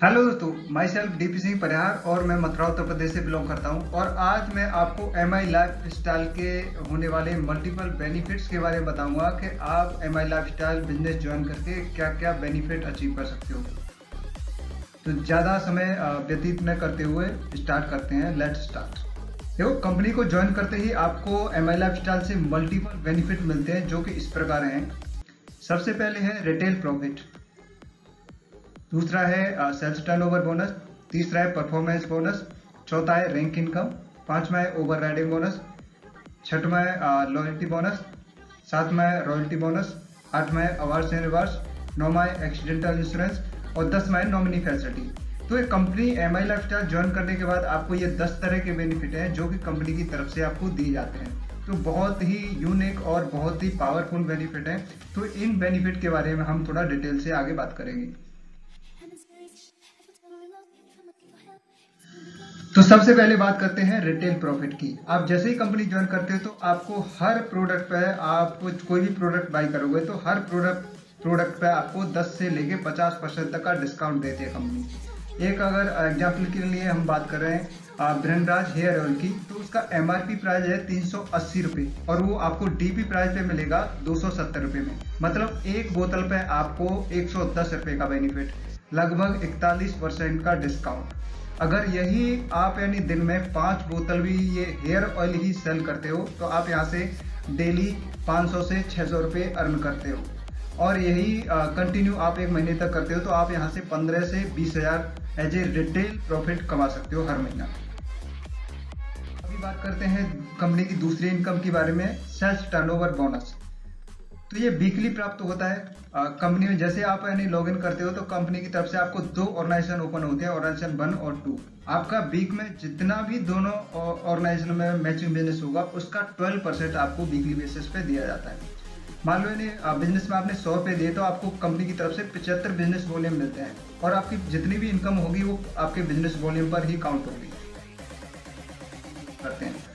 Hello दोस्तों, my self DP Singh Parihar और मैं मथुरा उत्तर प्रदेश से बिलोंग करता हूं। और आज मैं आपको एम आई लाइफ स्टाइल के होने वाले मल्टीपल बेनिफिट्स के बारे में बताऊंगा कि आप M I lifestyle business join करके क्या क्या बेनिफिट अचीव कर सकते हो। तो ज़्यादा समय व्यतीत न करते हुए स्टार्ट करते हैं। Let's start. देखो, कंपनी को ज्वाइन करते ही आपको एम आई लाइफ स्टाइल से मल्टीपल बेनिफिट मिलते हैं, जो कि इस प्रकार हैं। सबसे पहले है रिटेल प्रॉफिट, दूसरा है सेल्स टर्नओवर बोनस, तीसरा है परफॉर्मेंस बोनस, चौथा है रैंक इनकम, पांचवा है ओवर राइडिंग बोनस, छठवा है लॉयल्टी बोनस, सातवां है रॉयल्टी बोनस, आठवां है अवार्ड्स एंड रिवार्ड्स, नौवां है एक्सीडेंटल इंश्योरेंस और 10वां है नॉमिनी फैसिलिटी। तो ये company M I lifestyle join करने के बाद आपको ये 10 तरह के बेनिफिट हैं जो कि कंपनी की तरफ से आपको दिए जाते हैं। तो बहुत ही यूनिक और बहुत ही पावरफुल बेनिफिट हैं। तो इन बेनिफिट के बारे में हम थोड़ा डिटेल से आगे बात करेंगे। तो सबसे पहले बात करते हैं रिटेल प्रॉफिट की। आप जैसे ही कंपनी ज्वाइन करते हो तो आपको हर प्रोडक्ट पे, आप कोई भी प्रोडक्ट बाई करोगे तो हर प्रोडक्ट पे आपको 10 से लेके 50% तक का डिस्काउंट देती है कंपनी। एक अगर एग्जाम्पल के लिए हम बात कर रहे हैं ब्रह्मराज हेयर ऑयल की, तो उसका MRP प्राइस है 380 रुपये और वो आपको DP प्राइस पे मिलेगा 270 रुपये में। मतलब एक बोतल पे आपको 110 रुपये का बेनिफिट, लगभग 41% का डिस्काउंट। अगर यही आप यानी दिन में 5 बोतल भी ये हेयर ऑयल ही सेल करते हो तो आप यहाँ से डेली 500 से 600 रुपये अर्न करते हो। और यही कंटिन्यू आप एक महीने तक करते हो तो आप यहाँ से 15 से 20,000 एज ए रिटेल प्रॉफिट कमा सकते हो हर महीना। अभी बात करते हैं कंपनी की दूसरी इनकम के बारे में, सेल्स टर्नओवर बोनस। तो ये वीकली प्राप्त होता है कंपनी में। जैसे आप यानी लॉग इन करते हो तो कंपनी की तरफ से आपको 2 ऑर्गेनाइजेशन ओपन होते हैं, ऑर्गेनाइजेशन 1 और 2। आपका वीक में जितना भी दोनों ऑर्गेनाइजेशन में मैचिंग बिजनेस होगा उसका 12% आपको वीकली बेसिस पे दिया जाता है। मान लो यानी बिजनेस में आपने 100 रुपये दिए तो आपको कंपनी की तरफ से 75 बिजनेस वॉल्यूम मिलते हैं और आपकी जितनी भी इनकम होगी वो आपके बिजनेस वॉल्यूम पर ही काउंट होगी करते हैं।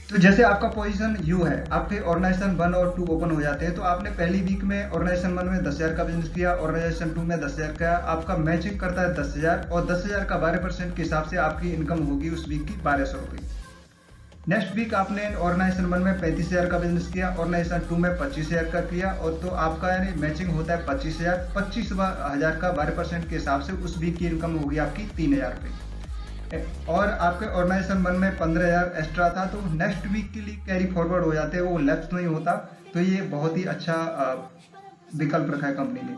तो जैसे आपका पोजीशन यू है, आपके ऑर्गेनाइजेशन 1 और 2 ओपन हो जाते हैं तो आपने पहली वीक में ऑर्गेनाइजेशन 1 में 10,000 का बिजनेस किया, ऑर्गेनाइजेशन 2 में 10,000 का, आपका मैचिंग करता है 10,000 और 10,000 का 12% के हिसाब से आपकी इनकम होगी उस वीक की 1,200 रुपये। नेक्स्ट वीक आपने ऑर्गेनाइजेशन 1 में 35,000 का बिजनेस किया, ऑर्गेनाइजेशन 2 में 25,000 का किया और तो आपका यानी मैचिंग होता है 25,000। 25,000 का 12% के हिसाब से उस वीक की इनकम होगी आपकी 3,000 रुपये। और आपके ऑर्गेनाइजेशन 1 में 15,000 एक्स्ट्रा था तो नेक्स्ट वीक के लिए कैरी फॉरवर्ड हो जाते हैं, वो लेफ्ट नहीं होता। तो ये बहुत ही अच्छा विकल्प रखा है कंपनी ने।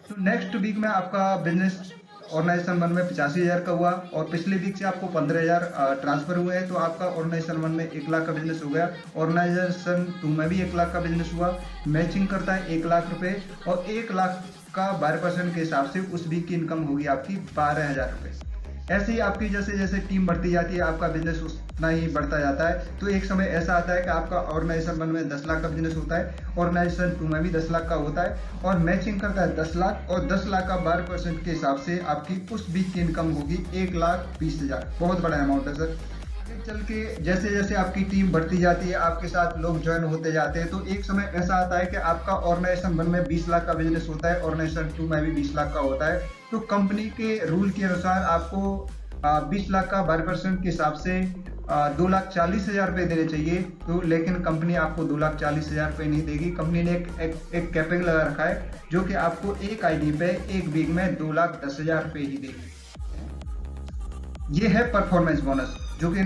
तो नेक्स्ट वीक में आपका बिजनेस ऑर्गेनाइजेशन 1 में 85,000 का हुआ और पिछले वीक से आपको 15,000 ट्रांसफर हुए हैं तो आपका ऑर्गेनाइजेशन 1 में 1 लाख का बिजनेस हो गया, ऑर्गेनाइजेशन 2 में भी 1 लाख का बिजनेस हुआ, मैचिंग करता है 1 लाख रुपए और 1 लाख का 12% के हिसाब से उस वीक की इनकम होगी आपकी 12,000 रुपये। ऐसे ही आपकी जैसे जैसे टीम बढ़ती जाती है आपका बिजनेस उतना ही बढ़ता जाता है। तो एक समय ऐसा आता है कि आपका ऑर्गेनाइजेशन 1 में 10 लाख का बिजनेस होता है, ऑर्गेनाइजेशन 2 में भी 10 लाख का होता है और मैचिंग करता है 10 लाख और 10 लाख का 12% के हिसाब से आपकी उस वीक की इनकम होगी 1,20,000। बहुत बड़ा अमाउंट है सर। आगे चल के जैसे जैसे आपकी टीम बढ़ती जाती है, आपके साथ लोग ज्वाइन होते जाते हैं तो एक समय ऐसा आता है कि आपका ऑर्गेनाइजेशन 1 में 20 लाख का बिजनेस होता है, ऑर्गेनाइजेशन 2 में भी 20 लाख का होता है। तो कंपनी के रूल के अनुसार आपको 20 लाख का 12% के हिसाब से 2,40,000 रुपये देने चाहिए। तो लेकिन कंपनी आपको 2,40,000 रुपये नहीं देगी। कंपनी ने एक कैपिंग लगा रखा है जो कि आपको एक आईडी पे एक वीक में 2,10,000 रुपये ही देगी। ये है परफॉर्मेंस बोनस जो कि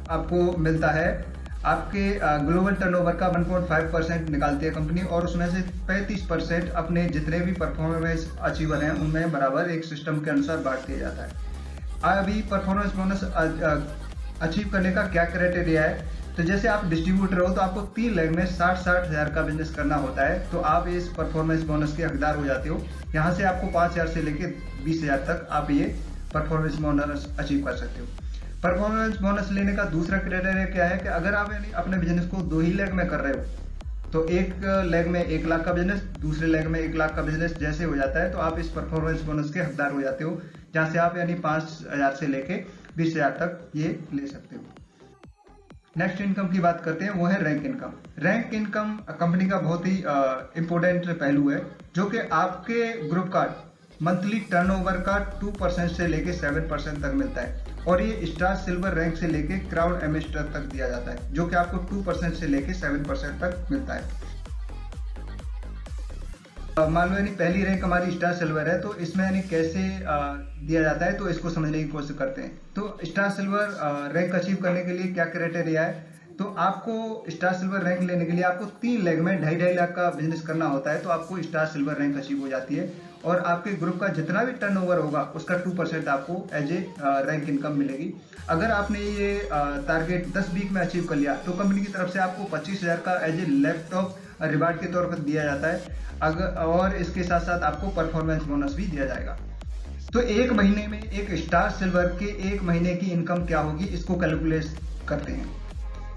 आपको मिलता है। आपके ग्लोबल टर्नओवर का 1.5% निकालती है कंपनी और उसमें से 35% अपने जितने भी परफॉर्मेंस अचीवर हैं उनमें बराबर एक सिस्टम के अनुसार बांट दिया जाता है। अभी परफॉर्मेंस बोनस अचीव करने का क्या क्राइटेरिया है, तो जैसे आप डिस्ट्रीब्यूटर हो तो आपको 3 लेग में 60-60 हज़ार का बिजनेस करना होता है तो आप इस परफॉर्मेंस बोनस के हकदार हो जाते हो। यहाँ से आपको 5,000 से लेकर 20,000 तक आप ये परफॉर्मेंस बोनस अचीव कर सकते हो। परफॉर्मेंस बोनस लेने का दूसरा क्राइटेरिया क्या है कि अगर आप यानी अपने बिजनेस को 2 ही लेग में कर रहे हो तो एक लेग में 1 लाख का बिजनेस, दूसरे लेग में 1 लाख का बिजनेस जैसे हो जाता है तो आप इस परफॉर्मेंस बोनस के हकदार हो जाते हो, जहां से आप यानी 5,000 से लेके 20,000 तक ये ले सकते हो। नेक्स्ट इनकम की बात करते हैं, वो है rank income. Rank income company का बहुत ही इंपॉर्टेंट पहलू है जो कि आपके ग्रुप का मंथली टर्नओवर का 2% से लेके 7% तक मिलता है। और ये स्टार सिल्वर रैंक से लेके क्राउन एम्बेसडर तक दिया जाता है, जो कि आपको 2% से लेके 7% तक मिलता है। मान लो यानी पहली रैंक हमारी स्टार सिल्वर है, तो इसमें यानी कैसे दिया जाता है, तो इसको समझने की कोशिश करते हैं। तो स्टार सिल्वर रैंक अचीव करने के लिए क्या क्राइटेरिया है, तो आपको स्टार सिल्वर रैंक लेने के लिए आपको 3 लेग में 2.5 लाख का बिजनेस करना होता है, तो आपको स्टार सिल्वर रैंक अचीव हो जाती है। और आपके ग्रुप का जितना भी टर्नओवर होगा उसका 2% आपको एज ए रैंक इनकम मिलेगी। अगर आपने ये टारगेट 10 वीक में अचीव कर लिया, तो कंपनी की तरफ से आपको 25,000 का एज ए लैपटॉप रिवार्ड के तौर पर दिया जाता है। और इसके साथ साथ आपको परफॉर्मेंस बोनस भी दिया जाएगा। तो एक महीने में एक स्टार सिल्वर के एक महीने की इनकम क्या होगी, इसको कैलकुलेट करते हैं।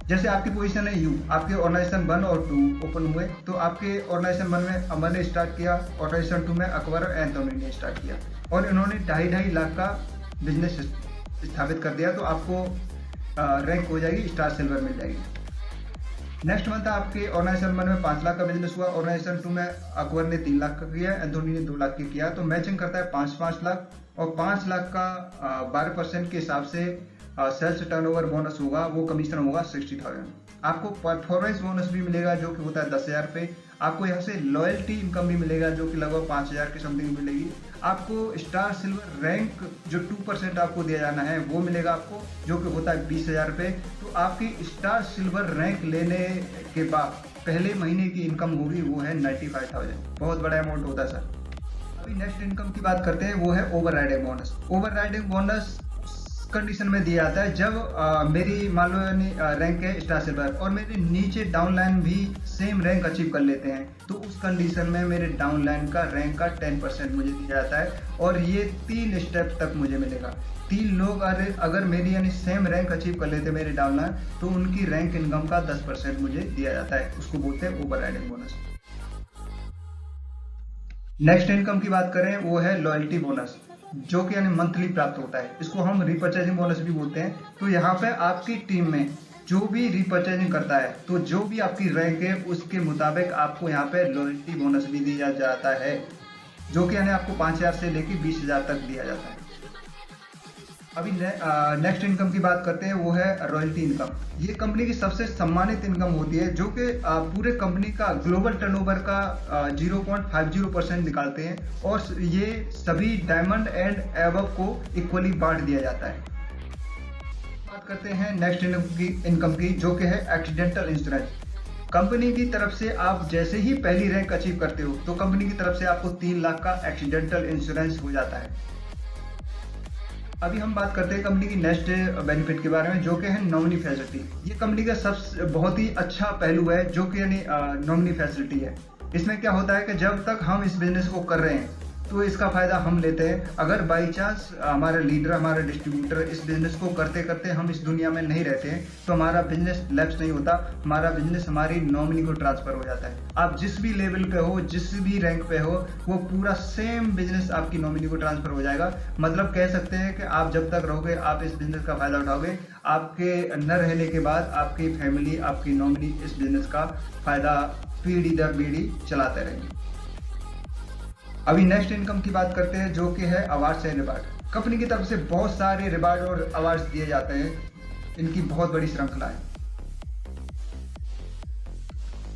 जैसे आपकी पोजीशन है यू, आपके ऑर्गेनाइजेशन 1 और 2 ओपन हुए, तो आपके ऑर्गेनाइजेशन 1 में अमन ने स्टार्ट किया, ऑर्गेनाइजेशन 2 में अकबर और एंथोनी ने स्टार्ट किया, और इन्होंने 2.5 लाख का बिजनेस स्थापित कर दिया, तो आपको रैंक हो जाएगी, स्टार सिल्वर मिल जाएगी। नेक्स्ट मंथ आपके ऑर्गेनाइजेशन 1 में 5 लाख का बिजनेस हुआ, ऑर्गेनाइजेशन 2 में अकबर ने 3 लाख का किया, एंथोनी ने 2 लाख का किया, तो मैचिंग करता है 5-5 लाख, और 5 लाख का 12% के हिसाब से सेल्स टर्नओवर बोनस होगा, वो कमीशन होगा 60,000। आपको परफॉर्मेंस बोनस भी मिलेगा जो कि होता है 10,000 रुपये। आपको यहाँ से लॉयल्टी इनकम भी मिलेगा जो कि लगभग 5,000 की समथिंग मिलेगी। आपको स्टार सिल्वर रैंक जो 2% आपको दिया जाना है वो मिलेगा आपको, जो कि होता है 20,000 रुपये। तो आपकी स्टार सिल्वर रैंक लेने के बाद पहले महीने की इनकम होगी वो है 95,000। बहुत बड़ा अमाउंट होता है सर। अभी नेक्स्ट इनकम की बात करते हैं, वो है over riding bonus. Over riding bonus condition में दिया जाता है जब मेरी मान लो यानी रैंक है स्टार सिल्वर और मेरे नीचे डाउनलाइन भी सेम रैंक अचीव कर लेते हैं, तो उस कंडीशन में मेरे डाउनलाइन का रैंक का 10% मुझे दिया जाता है, और ये 3 स्टेप तक मुझे मिलेगा। 3 लोग अगर मेरी यानी सेम रैंक अचीव कर लेते मेरे डाउनलाइन, तो उनकी रैंक इनकम का 10% मुझे दिया जाता है, उसको बोलते हैं over riding bonus. Next income की बात करें, वो है लॉयल्टी बोनस, जो कि यानी मंथली प्राप्त होता है। इसको हम रिपर्चेजिंग बोनस भी बोलते हैं। तो यहाँ पे आपकी टीम में जो भी रिपर्चेजिंग करता है, तो जो भी आपकी रैंक है उसके मुताबिक आपको यहाँ पे लॉयल्टी बोनस भी दिया जाता है, जो कि यानी आपको 5,000 से लेकर 20,000 तक दिया जाता है। अभी नेक्स्ट इनकम की बात करते हैं, वो है रॉयल्टी इनकम। ये कंपनी की सबसे सम्मानित इनकम होती है, जो कि पूरे कंपनी का ग्लोबल टर्नओवर का 0.50% निकालते हैं, और ये सभी डायमंड एंड एबव को इक्वली बांट दिया जाता है। बात करते हैं नेक्स्ट इनकम की, जो कि है एक्सीडेंटल इंश्योरेंस। कंपनी की तरफ से आप जैसे ही पहली रैंक अचीव करते हो, तो कंपनी की तरफ से आपको 3 लाख का एक्सीडेंटल इंश्योरेंस हो जाता है। अभी हम बात करते हैं कंपनी की नेक्स्ट बेनिफिट के बारे में, जो कि है नॉमिनी फैसिलिटी। ये कंपनी का सबसे बहुत ही अच्छा पहलू है, जो कि यानी नॉमिनी फैसिलिटी है। इसमें क्या होता है कि जब तक हम इस बिजनेस को कर रहे हैं, तो इसका फायदा हम लेते हैं। अगर बाई चांस हमारा लीडर, हमारा डिस्ट्रीब्यूटर इस बिजनेस को करते करते हम इस दुनिया में नहीं रहते हैं, तो हमारा बिजनेस लैप्स नहीं होता, हमारा बिजनेस हमारी नॉमिनी को ट्रांसफर हो जाता है। आप जिस भी लेवल पे हो, जिस भी रैंक पे हो, वो पूरा सेम बिजनेस आपकी नॉमिनी को ट्रांसफर हो जाएगा। मतलब कह सकते हैं कि आप जब तक रहोगे आप इस बिजनेस का फायदा उठाओगे। आपके न रहने के बाद आपकी फैमिली, आपकी नॉमिनी इस बिजनेस का फायदा पीढ़ी दर पीढ़ी चलाते रहेंगे। अभी नेक्स्ट इनकम की बात करते हैं, जो कि है अवार्ड्स एंड रिवार्ड। कंपनी की तरफ से बहुत सारे रिवार्ड और अवार्ड्स दिए जाते हैं, इनकी बहुत बड़ी श्रृंखला है।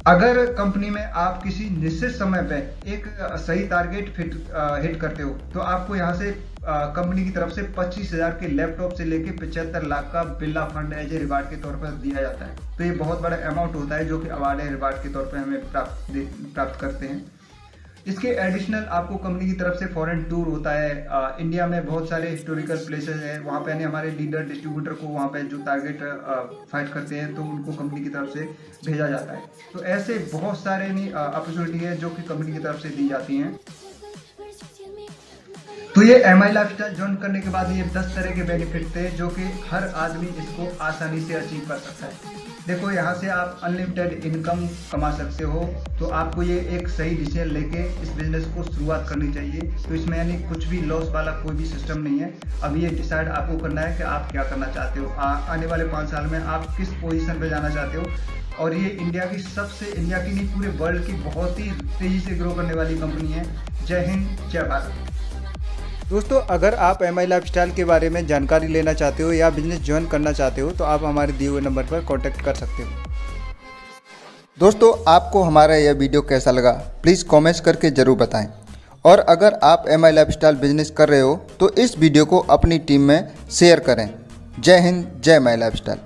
अगर कंपनी में आप किसी निश्चित समय पे एक सही टारगेट हिट करते हो, तो आपको यहाँ से कंपनी की तरफ से 25,000 के लैपटॉप से लेके 75 लाख का Birla fund as a reward के तौर पर दिया जाता है। तो ये बहुत बड़ा अमाउंट होता है, जो कि अवार्ड एंड रिवार्ड के तौर पर हमें प्राप्त करते हैं। इसके एडिशनल आपको कंपनी की तरफ से फॉरेन टूर होता है। इंडिया में बहुत सारे हिस्टोरिकल प्लेसेस हैं, वहाँ पे हमारे लीडर डिस्ट्रीब्यूटर को वहाँ पे जो टारगेट फाइट करते हैं, तो उनको कंपनी की तरफ से भेजा जाता है। तो ऐसे बहुत सारे अपॉर्चुनिटी है जो कि कंपनी की तरफ से दी जाती हैं। तो ये MI लाइफस्टाइल ज्वाइन करने के बाद ये 10 तरह के बेनिफिट थे, जो कि हर आदमी इसको आसानी से अचीव कर सकता है। देखो, यहाँ से आप अनलिमिटेड इनकम कमा सकते हो। तो आपको ये एक सही डिसीजन लेके इस बिजनेस को शुरुआत करनी चाहिए। तो इसमें यानी कुछ भी लॉस वाला कोई भी सिस्टम नहीं है। अब ये डिसाइड आपको करना है कि आप क्या करना चाहते हो, आने वाले 5 साल में आप किस पोजीशन पे जाना चाहते हो। और ये इंडिया की नहीं पूरे वर्ल्ड की बहुत ही तेजी से ग्रो करने वाली कंपनी है। जय हिंद, जय भारत। दोस्तों अगर आप MI लाइफस्टाइल के बारे में जानकारी लेना चाहते हो या बिजनेस ज्वाइन करना चाहते हो तो आप हमारे दिए हुए नंबर पर कॉन्टैक्ट कर सकते हो। दोस्तों आपको हमारा यह वीडियो कैसा लगा प्लीज़ कमेंट्स करके ज़रूर बताएं। और अगर आप MI लाइफस्टाइल बिजनेस कर रहे हो तो इस वीडियो को अपनी टीम में शेयर करें। जय हिंद, जय MI लाइफस्टाइल।